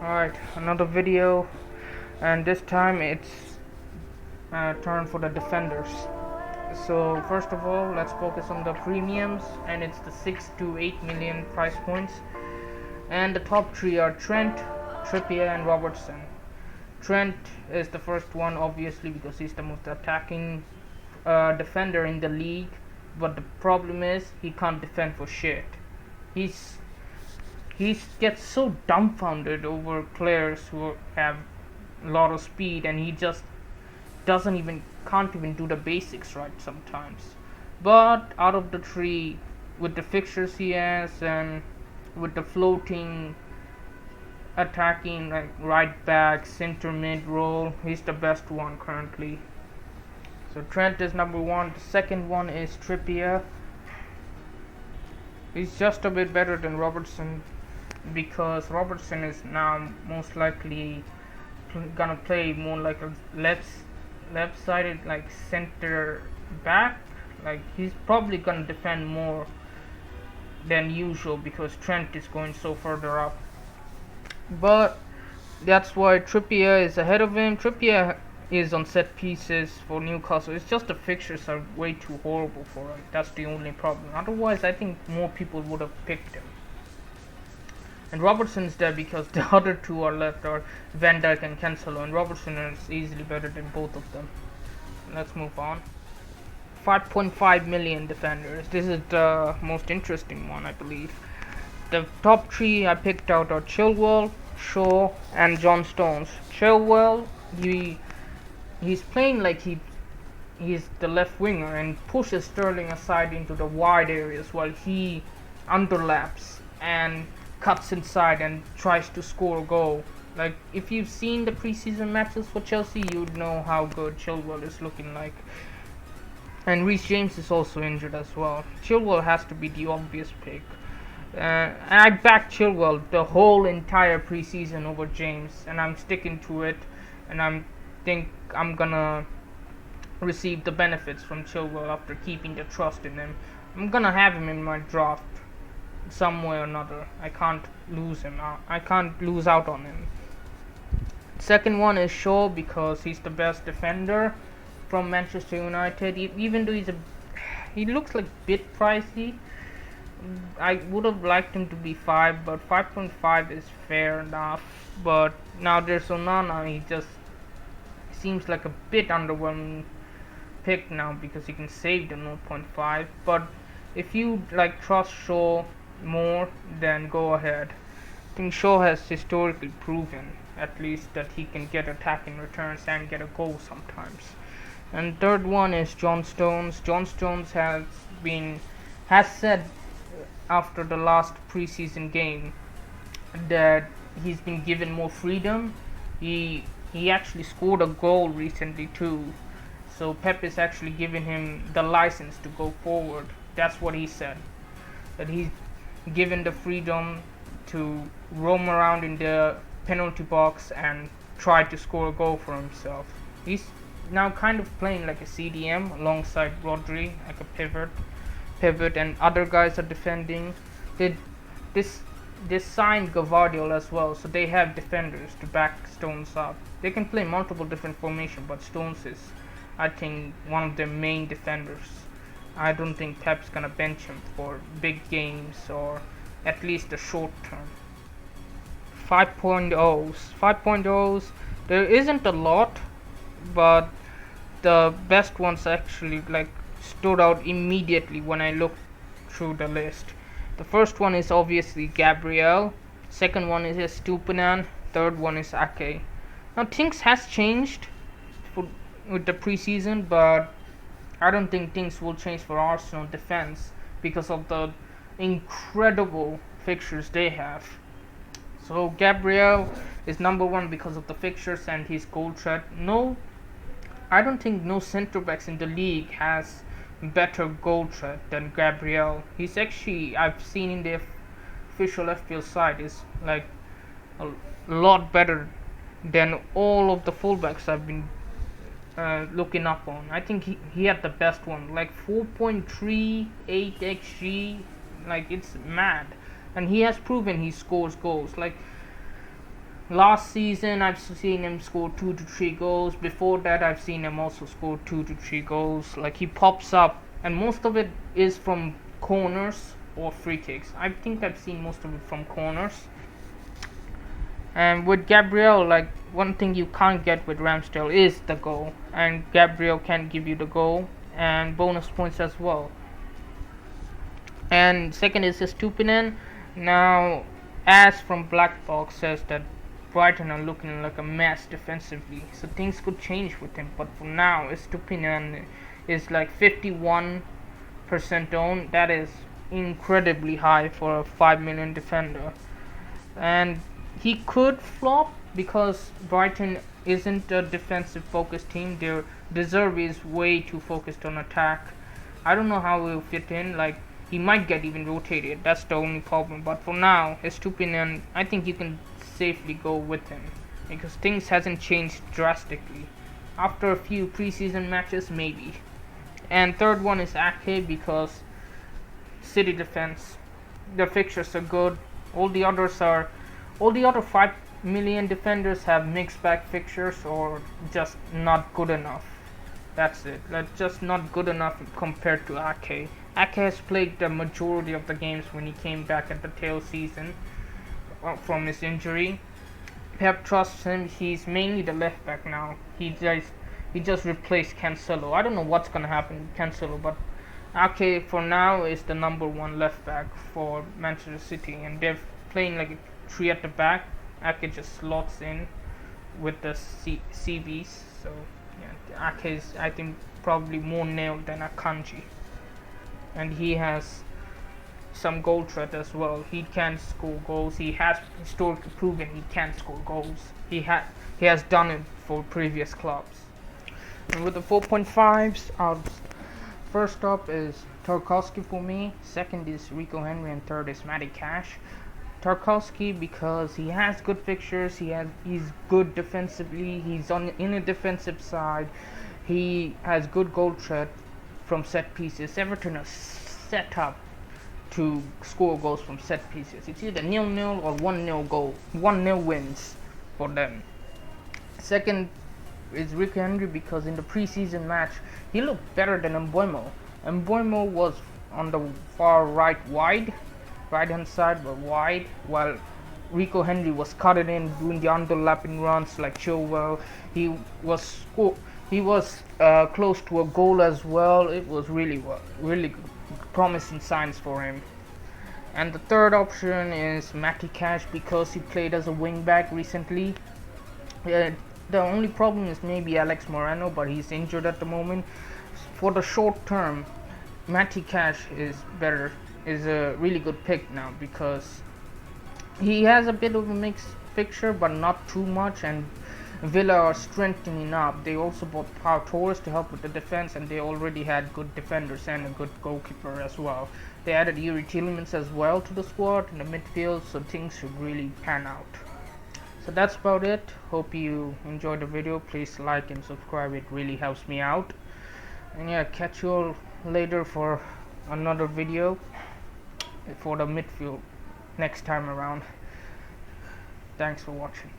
Alright, another video, and this time it's turn for the defenders. So first of all, let's focus on the premiums, and it's the 6 to 8 million price points. And the top three are Trent, Trippier, and Robertson. Trent is the first one, obviously, because he's the most attacking defender in the league. But the problem is he can't defend for shit. He's he gets so dumbfounded over players who have a lot of speed, and he just can't even do the basics right sometimes. But out of the three, with the fixtures he has and with the floating attacking like right back, center mid role, he's the best one currently. So Trent is number one. The second one is Trippier. He's just a bit better than Robertson, because Robertson is now most likely gonna play more like a left-sided, like center back. Like he's probably gonna defend more than usual because Trent is going so further up. But that's why Trippier is ahead of him. Trippier is on set pieces for Newcastle. It's just the fixtures are way too horrible for him. That's the only problem. Otherwise, I think more people would have picked him. And Robertson's there because the other two are left are Van Dijk and Cancelo, and Robertson is easily better than both of them. Let's move on. 5.5 million defenders. This is the most interesting one, I believe. The top three I picked out are Chilwell, Shaw, and John Stones. Chilwell, he's playing like he's the left winger and pushes Sterling aside into the wide areas while he underlaps and cuts inside and tries to score a goal. Like, if you've seen the preseason matches for Chelsea, you'd know how good Chilwell is looking like. And Reece James is also injured as well. Chilwell has to be the obvious pick. And I backed Chilwell the whole entire preseason over James, and I'm sticking to it. And I'm gonna receive the benefits from Chilwell after keeping the trust in him. I'm gonna have him in my draft some way or another. I can't lose him out. I can't lose out on him. Second one is Shaw, because he's the best defender from Manchester United. Even though he looks like a bit pricey. I would have liked him to be 5, but 5.5 is fair enough. But now there's Onana. He just seems like a bit underwhelming pick now because he can save the 0.5. But if you like trust Shaw more, then go ahead. I think Shaw has historically proven at least that he can get attacking returns and get a goal sometimes. And third one is John Stones. John Stones has said after the last preseason game that he's been given more freedom. He actually scored a goal recently too. So Pep is actually giving him the license to go forward. That's what he said. That he's given the freedom to roam around in the penalty box and try to score a goal for himself. He's now kind of playing like a CDM alongside Rodri, like a pivot, and other guys are defending. They signed Gvardiol as well, so they have defenders to back Stones up. They can play multiple different formations, but Stones is, I think, one of their main defenders. I don't think Pep's gonna bench him for big games, or at least a short term. 5.0s. There isn't a lot, but the best ones actually like stood out immediately when I looked through the list. The first one is obviously Gabriel. Second one is Estupinan. Third one is Ake. Now things has changed with the preseason, but I don't think things will change for Arsenal defense because of the incredible fixtures they have. So Gabriel is number one because of the fixtures and his goal threat. I don't think no centre backs in the league has better goal threat than Gabriel. He's actually, I've seen in the official FPL site, is like a lot better than all of the fullbacks I've been looking up on. I think he had the best one, like 4.38 xg. Like, it's mad. And he has proven he scores goals. Like Last season I've seen him score 2 to 3 goals. Before that I've seen him also score 2 to 3 goals. Like, he pops up, and most of it is from corners or free kicks. I think I've seen most of it from corners. And with Gabriel, like, one thing you can't get with Ramsdale is the goal, and Gabriel can give you the goal and bonus points as well. And second is Estupinan. Now, as from Black Box says that Brighton are looking like a mess defensively, so things could change with him. But for now, Estupinan is like 51% owned. That is incredibly high for a 5 million defender, and he could flop because Brighton isn't a defensive focused team. Their De Zerbi is way too focused on attack. I don't know how he'll fit in. Like, he might get even rotated. That's the only problem. But for now, Estupinan, I think you can safely go with him because things hasn't changed drastically. After a few preseason matches, maybe. And third one is Ake, because City defense, the fixtures are good. All the other 5 million defenders have mixed bag fixtures or just not good enough. That's it. Like, just not good enough compared to Ake. Ake has played the majority of the games when he came back at the tail season from his injury. Pep trusts him. He's mainly the left back now. He just replaced Cancelo. I don't know what's gonna happen with Cancelo, but Ake for now is the number 1 left back for Manchester City, and they're playing like a 3 at the back. Ake just slots in with the CBs. So yeah, Ake is, I think, probably more nailed than Akanji, and he has some goal threat as well. He can score goals. He has historically proven he can score goals. He has done it for previous clubs. And with the 4.5s, first up is Tarkowski for me. Second is Rico Henry, and third is Matty Cash. Tarkowski because he has good fixtures. He's good defensively. He's in a defensive side. He has good goal threat from set pieces. Everton is set up to score goals from set pieces. It's either 0-0 or 1-0 goal, 1-0 wins for them. Second is Rico Henry because in the preseason match he looked better than Mbeumo. Mbeumo was on the far right hand side but wide, while Rico Henry was cutting in, doing the underlapping runs like Chilwell. He was close to a goal as well. It was really good, promising signs for him. And the third option is Matty Cash because he played as a wing back recently. The only problem is maybe Alex Moreno, but he's injured at the moment. For the short term, Matty Cash is a really good pick now because he has a bit of a mixed fixture but not too much, and Villa are strengthening up. They also bought Pau Torres to help with the defense, and they already had good defenders and a good goalkeeper as well. They added Yuri Tielemans as well to the squad in the midfield, so things should really pan out. So that's about it. Hope you enjoyed the video. Please like and subscribe. It really helps me out. And yeah, catch you all later for another video for the midfield next time around. Thanks for watching.